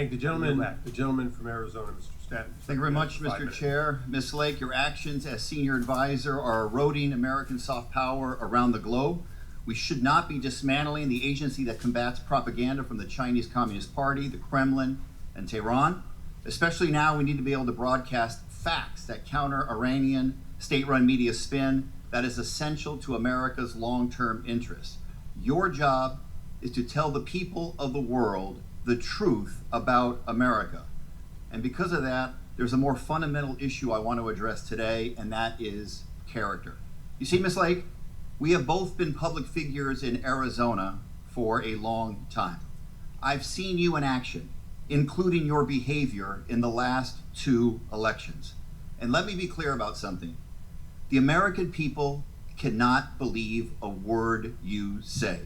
Thank the gentleman from Arizona, Mr. Stanton. Thank you very much, Mr. Chair. Ms. Lake, your actions as senior advisor are eroding American soft power around the globe. We should not be dismantling the agency that combats propaganda from the Chinese Communist Party, the Kremlin, and Tehran. Especially now, we need to be able to broadcast facts that counter Iranian state-run media spin that is essential to America's long-term interests. Your job is to tell the people of the world the truth about America. And because of that, there's a more fundamental issue I want to address today, and that is character. You see, Ms. Lake, we have both been public figures in Arizona for a long time. I've seen you in action, including your behavior in the last 2 elections. And let me be clear about something. The American people cannot believe a word you say.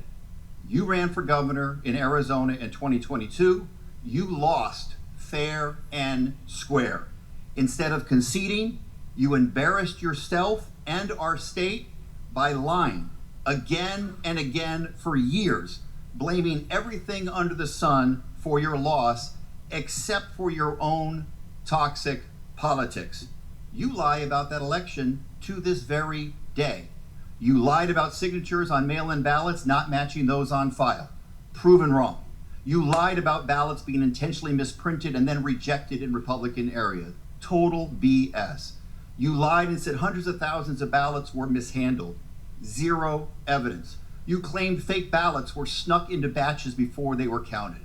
You ran for governor in Arizona in 2022. You lost fair and square. Instead of conceding, you embarrassed yourself and our state by lying again and again for years, blaming everything under the sun for your loss except for your own toxic politics. You lie about that election to this very day. You lied about signatures on mail-in ballots not matching those on file. Proven wrong. You lied about ballots being intentionally misprinted and then rejected in Republican areas. Total BS. You lied and said hundreds of thousands of ballots were mishandled. Zero evidence. You claimed fake ballots were snuck into batches before they were counted.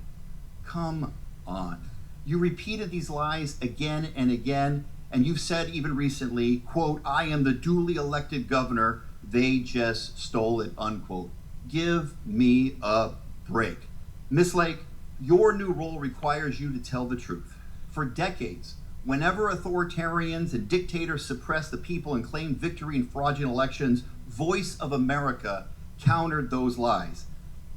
Come on. You repeated these lies again and again, and you've said even recently, quote, "I am the duly elected governor. They just stole it," unquote. Give me a break. Ms. Lake, your new role requires you to tell the truth. For decades, whenever authoritarians and dictators suppress the people and claim victory in fraudulent elections, Voice of America countered those lies.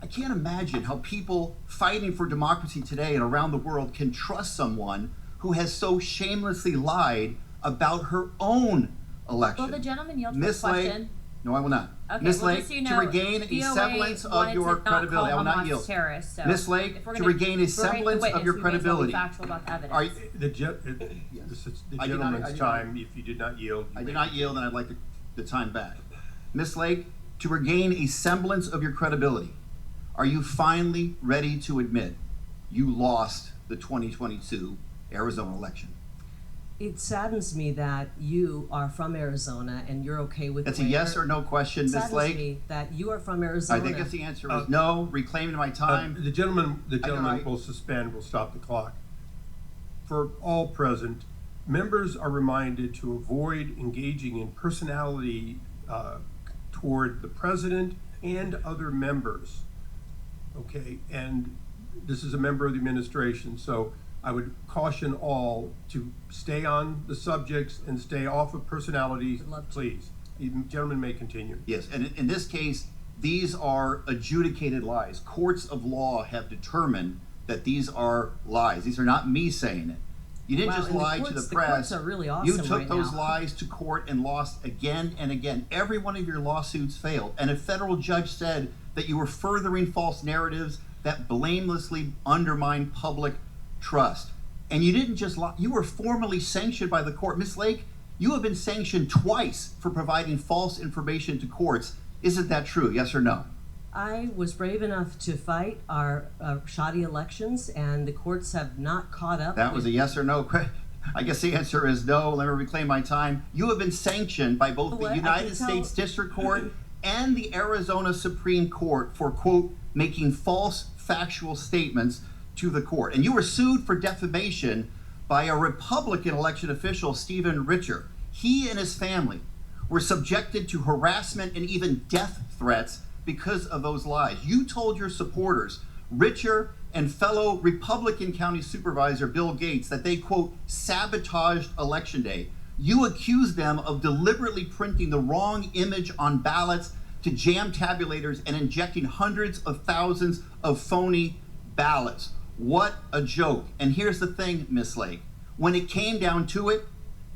I can't imagine how people fighting for democracy today and around the world can trust someone who has so shamelessly lied about her own election. Will the gentleman yield to the Ms. question? Lake, no, I will not. Okay, Ms. well, Lake, just so you to know, regain a VOA semblance of wanted your to not credibility, I will call not Hamas yield. terrorists, so Ms. Lake, if we're to gonna regain a berate the semblance of witness, your we may as well be credibility. factual about the evidence. Are you, This is the I did not- gentleman's time. If you did not yield, I did not yield, and I'd like the time back. Ms. Lake, to regain a semblance of your credibility, are you finally ready to admit you lost the 2022 Arizona election? It saddens me that you are from Arizona and you're okay with That's a yes or no question, Ms. saddens Lake. me that you are from Arizona. I think if the answer is no, reclaiming my time. the gentleman I- will suspend. Will stop the clock. For all present, members are reminded to avoid engaging in personality toward the president and other members. Okay, and this is a member of the administration, so I would caution all to stay on the subjects and stay off of personalities, Would love to. please. The gentleman may continue. Yes, and in this case, these are adjudicated lies. Courts of law have determined that these are lies. These are not me saying it. You didn't Wow, just and the lie to courts- the the press. courts are really awesome You took right those now. lies to court and lost again and again. Every one of your lawsuits failed. And a federal judge said that you were furthering false narratives that blamelessly undermine public trust. And you didn't just lie, you were formally sanctioned by the court. Ms. Lake, you have been sanctioned twice for providing false information to courts. Isn't that true? Yes or no? I was brave enough to fight our shoddy elections, and the courts have not caught up. That was a yes or no. I guess the answer is no. Let me reclaim my time. You have been sanctioned by both What? the United States District Court and the Arizona Supreme Court for, quote, making false factual statements to the court. And you were sued for defamation by a Republican election official, Stephen Richer. He and his family were subjected to harassment and even death threats because of those lies. You told your supporters, Richer and fellow Republican County Supervisor Bill Gates, that they, quote, sabotaged Election Day. You accused them of deliberately printing the wrong image on ballots to jam tabulators and injecting hundreds of thousands of phony ballots. What a joke. And here's the thing, Ms. Lake. When it came down to it,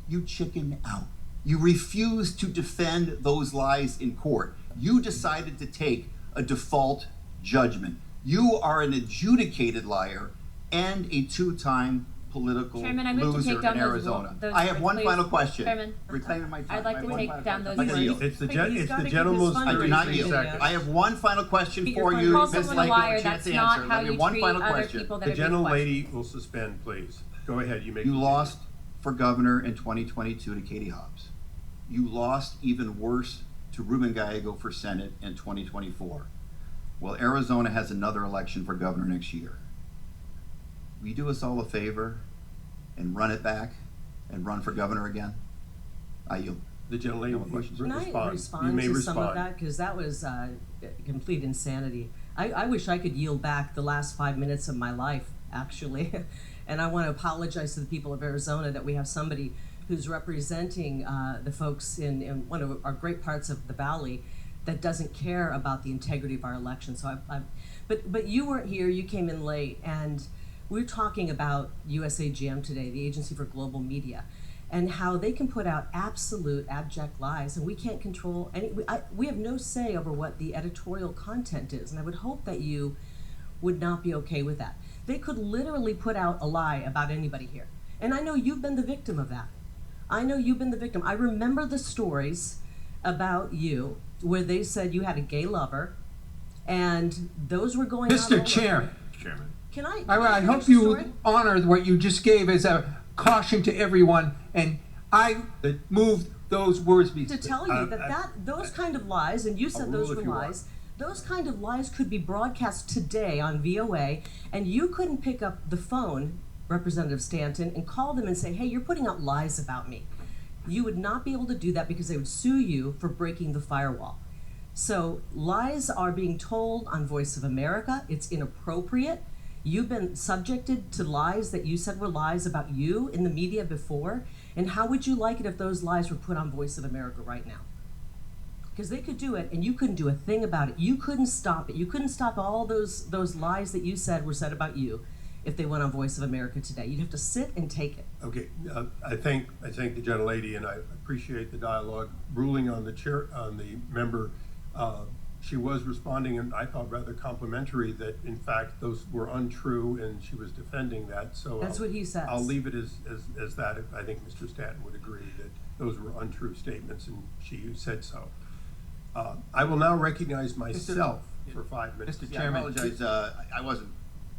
you chickened out. You refused to defend those lies in court. You decided to take a default judgment. You are an adjudicated liar, and a two-time political Chairman, I move to loser take down in those Arizona. those I have one please. final question. Chairman, Reclaiming my time. I'd like I have to one take final down question. those I'm gonna yield. It's the Wait, he's it's gotta the keep gentleman's his fun 33 video. seconds. I have one final question Get for your you, final call Ms. someone Lake. a You have liar. a chance That's to not answer. how Let me you one treat final other question. people that The are being questioned. gentlelady will suspend, please. Go ahead, you may. You continue. lost for governor in 2022 to Katie Hobbs. You lost even worse to Ruben Gallego for Senate in 2024. Well, Arizona has another election for governor next year. Will you do us all a favor and run it back and run for governor again? I yield. The gentlelady No will more questions. Can I respond. You respond may to some of respond. that? Because that was complete insanity. I wish I could yield back the last 5 minutes of my life, actually. And I want to apologize to the people of Arizona that we have somebody who's representing the folks in one of our great parts of the valley that doesn't care about the integrity of our election. So but you weren't here, you came in late, and we're talking about USAGM today, the Agency for Global Media, and how they can put out absolute abject lies, and we can't control any. We have no say over what the editorial content is, and I would hope that you would not be okay with that. They could literally put out a lie about anybody here, and I know you've been the victim of that. I know you've been the victim. I remember the stories about you where they said you had a gay lover, and those were going on. Mr. all Chair, Chairman. Can I? I finish hope the you story? honor what you just gave as a caution to everyone, and I moved those words be. To tell you that those kind of lies, and you said those rule were if you want. lies, those kind of lies could be broadcast today on VOA, and you couldn't pick up the phone, Representative Stanton, and call them and say, hey, you're putting out lies about me. You would not be able to do that because they would sue you for breaking the firewall. So lies are being told on Voice of America. It's inappropriate. You've been subjected to lies that you said were lies about you in the media before. And how would you like it if those lies were put on Voice of America right now? Because they could do it, and you couldn't do a thing about it. You couldn't stop it. You couldn't stop all those lies that you said were said about you if they went on Voice of America today. You'd have to sit and take it. Okay, I thank the gentlelady, and I appreciate the dialogue. Ruling on the member, she was responding, and I thought rather complimentary that in fact those were untrue, and she was defending that. So That's what he says. I'll leave it as that. I think Mr. Stanton would agree that those were untrue statements, and she said so. I will now recognize myself for 5 minutes. Mr. Yeah, Chairman. I apologize. I wasn't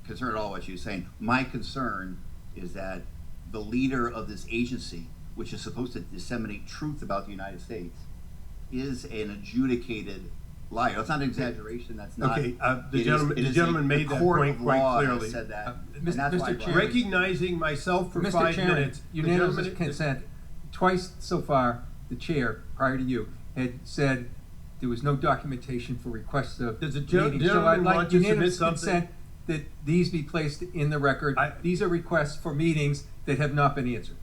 concerned at all what she was saying. My concern is that the leader of this agency, which is supposed to disseminate truth about the United States, is an adjudicated liar. That's not an exaggeration. That's not. Okay, the it is- the gentleman made that court point of quite law has clearly. Said that, and Mr. that's why I Mr. brought Chairman. it. Recognizing myself for Mr. 5 Chairman, minutes. the unanimous gentleman- consent. Twice so far, the chair, prior to you, had said there was no documentation for requests of Does the meetings. So gentleman I'd like want to submit unanimous something? consent that these be placed in the record. I- These are requests for meetings that have not been answered.